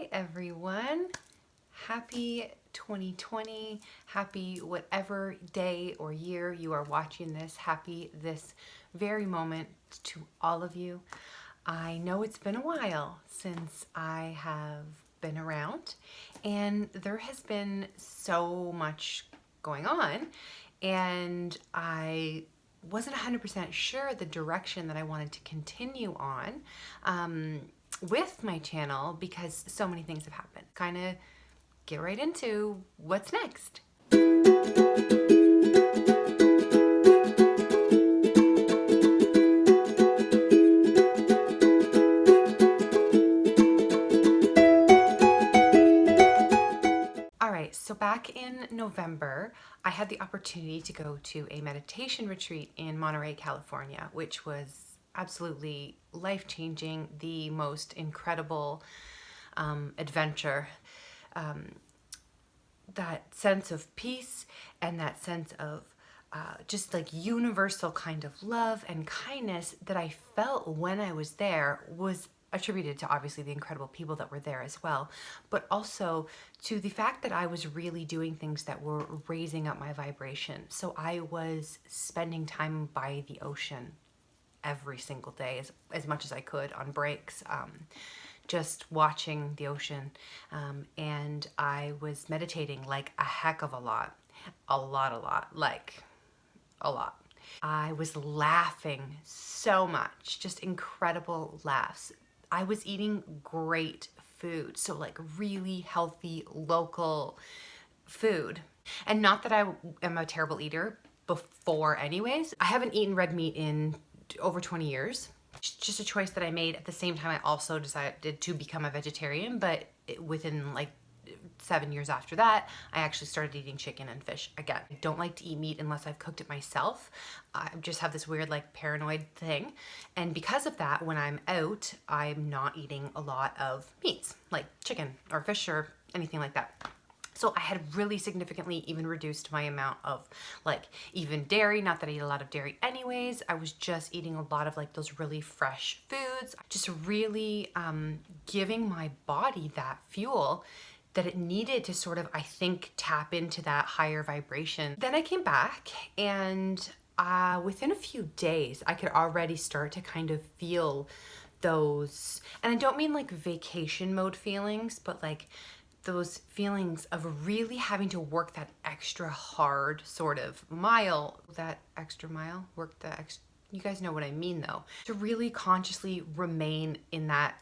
Hi everyone. Happy 2020. Happy whatever day or year you are watching this. Happy this very moment to all of you. I know it's been a while since I have been around and there has been so much going on, and I wasn't 100% sure the direction that I wanted to continue on with my channel because so many things have happened. Kind of get right into what's next. All right, so back in November, I had the opportunity to go to a meditation retreat in Monterey, California, which was absolutely life-changing, the most incredible adventure. That sense of peace and that sense of just like universal kind of love and kindness that I felt when I was there was attributed to obviously the incredible people that were there as well, but also to the fact that I was really doing things that were raising up my vibration. So I was spending time by the ocean every single day, as much as I could on breaks, just watching the ocean. And I was meditating like a heck of a lot, like a lot. I was laughing so much, just incredible laughs. I was eating great food, so like really healthy, local food. And not that I am a terrible eater before anyways. I haven't eaten red meat in over 20 years. It's just a choice that I made. At the same time, I also decided to become a vegetarian, but within like 7 years after that, I actually started eating chicken and fish again. I don't like to eat meat unless I've cooked it myself. I just have this weird like paranoid thing. And because of that, when I'm out, I'm not eating a lot of meats like chicken or fish or anything like that. So I had really significantly even reduced my amount of like even dairy, not that I eat a lot of dairy anyways. I was just eating a lot of like those really fresh foods, just really giving my body that fuel that it needed to sort of, I think, tap into that higher vibration. Then I came back and within a few days, I could already start to kind of feel those, and I don't mean like vacation mode feelings, but like those feelings of really having to work that extra hard sort of mile, you guys know what I mean though, to really consciously remain in that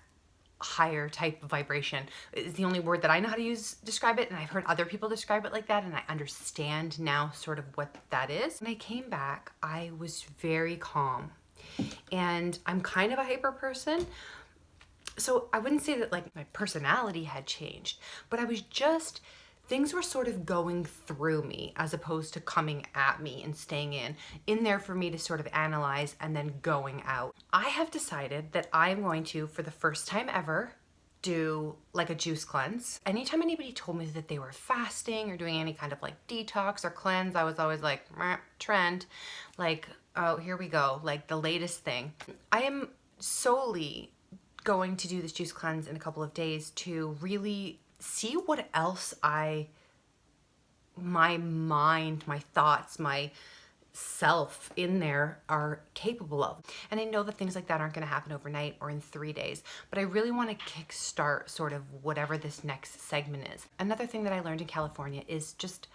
higher type of vibration is the only word that I know how to describe it, and I've heard other people describe it like that, and I understand now sort of what that is. When I came back, I was very calm, and I'm kind of a hyper person, so I wouldn't say that like my personality had changed, but I was just, things were sort of going through me as opposed to coming at me and staying in there for me to sort of analyze and then going out. I have decided that I'm going to, for the first time ever, do like a juice cleanse. Anytime anybody told me that they were fasting or doing any kind of like detox or cleanse, I was always like, trend, like, oh, here we go, like the latest thing. I am solely going to do this juice cleanse in a couple of days to really see what else my mind, my thoughts, my self in there are capable of. And I know that things like that aren't going to happen overnight or in 3 days, but I really want to kickstart sort of whatever this next segment is. Another thing that I learned in California is just,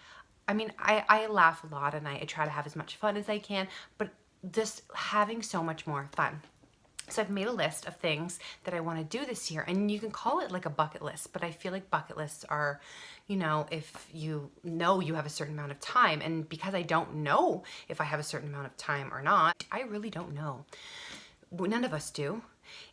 I mean, I laugh a lot and I try to have as much fun as I can, but just having so much more fun. So I've made a list of things that I want to do this year, and you can call it like a bucket list, but I feel like bucket lists are, you know, if you know you have a certain amount of time, and because I don't know if I have a certain amount of time or not, I really don't know. None of us do.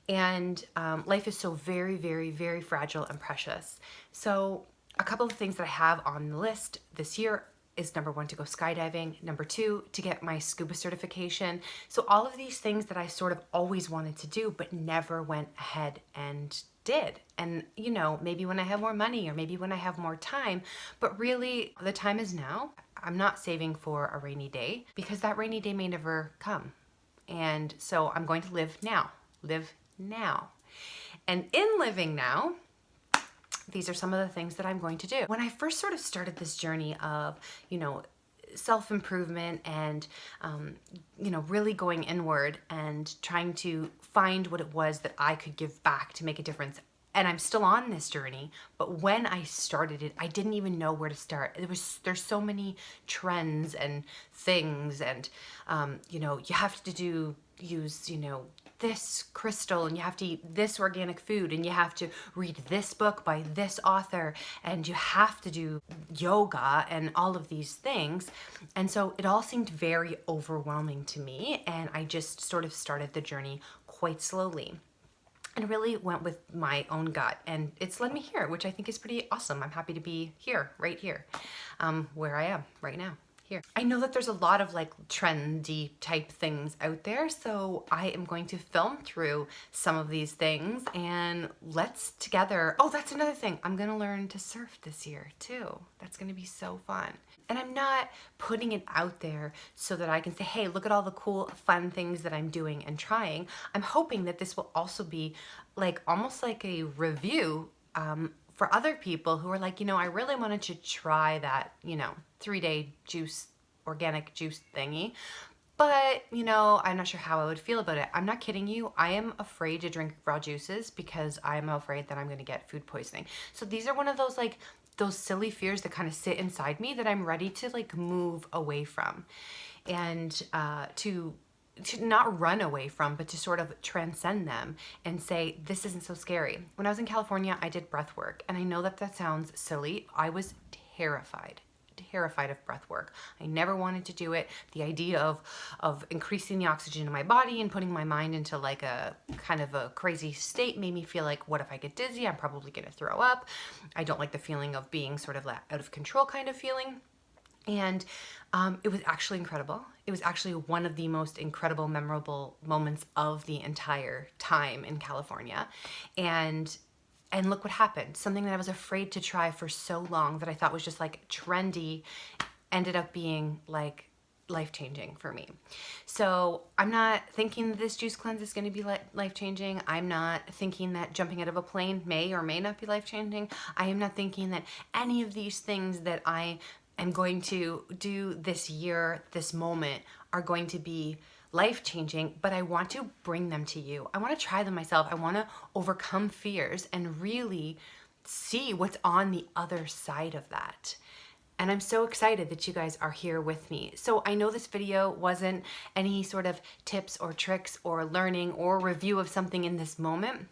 And life is so very, very, very fragile and precious. So a couple of things that I have on the list this year is number 1, to go skydiving, number 2, to get my scuba certification. So all of these things that I sort of always wanted to do, but never went ahead and did. And you know, maybe when I have more money or maybe when I have more time, but really the time is now. I'm not saving for a rainy day because that rainy day may never come. And so I'm going to live now. And in living now, these are some of the things that I'm going to do. When I first sort of started this journey of, self-improvement and, really going inward and trying to find what it was that I could give back to make a difference. And I'm still on this journey, but when I started it, I didn't even know where to start. There's so many trends and things, and you have to use this crystal, and you have to eat this organic food, and you have to read this book by this author, and you have to do yoga and all of these things. And so it all seemed very overwhelming to me, and I just sort of started the journey quite slowly and really went with my own gut, and it's led me here, which I think is pretty awesome. I'm happy to be here, right here, where I am right now. Here. I know that there's a lot of like trendy type things out there, so I am going to film through some of these things, and let's together, oh, that's another thing, I'm gonna learn to surf this year too. That's gonna be so fun. And I'm not putting it out there so that I can say, hey, look at all the cool, fun things that I'm doing and trying. I'm hoping that this will also be like almost like a review for other people who are like, I really wanted to try that, 3-day organic juice thingy, but, I'm not sure how I would feel about it. I'm not kidding you. I am afraid to drink raw juices because I'm afraid that I'm going to get food poisoning. So these are one of those those silly fears that kind of sit inside me that I'm ready to move away from, and to not run away from, but to sort of transcend them and say, this isn't so scary. When I was in California, I did breath work, and I know that sounds silly. I was terrified of breath work. I never wanted to do it. The idea of increasing the oxygen in my body and putting my mind into like a kind of a crazy state made me feel like, what if I get dizzy? I'm probably gonna throw up. I don't like the feeling of being sort of out of control kind of feeling. And it was actually incredible. It was actually one of the most incredible, memorable moments of the entire time in California. And look what happened. Something that I was afraid to try for so long that I thought was just like trendy ended up being like life-changing for me. So I'm not thinking that this juice cleanse is going to be life-changing. I'm not thinking that jumping out of a plane may or may not be life-changing. I am not thinking that any of these things that I am going to do this year, this moment, are going to be life-changing, but I want to bring them to you. I want to try them myself. I want to overcome fears and really see what's on the other side of that. And I'm so excited that you guys are here with me. So I know this video wasn't any sort of tips or tricks or learning or review of something in this moment,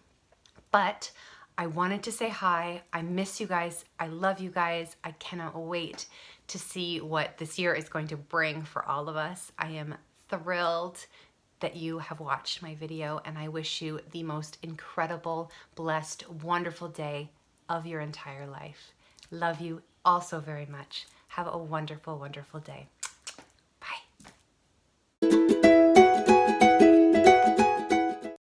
but I wanted to say hi. I miss you guys. I love you guys. I cannot wait to see what this year is going to bring for all of us. I am thrilled that you have watched my video, and I wish you the most incredible, blessed, wonderful day of your entire life. Love you all so very much. Have a wonderful, wonderful day.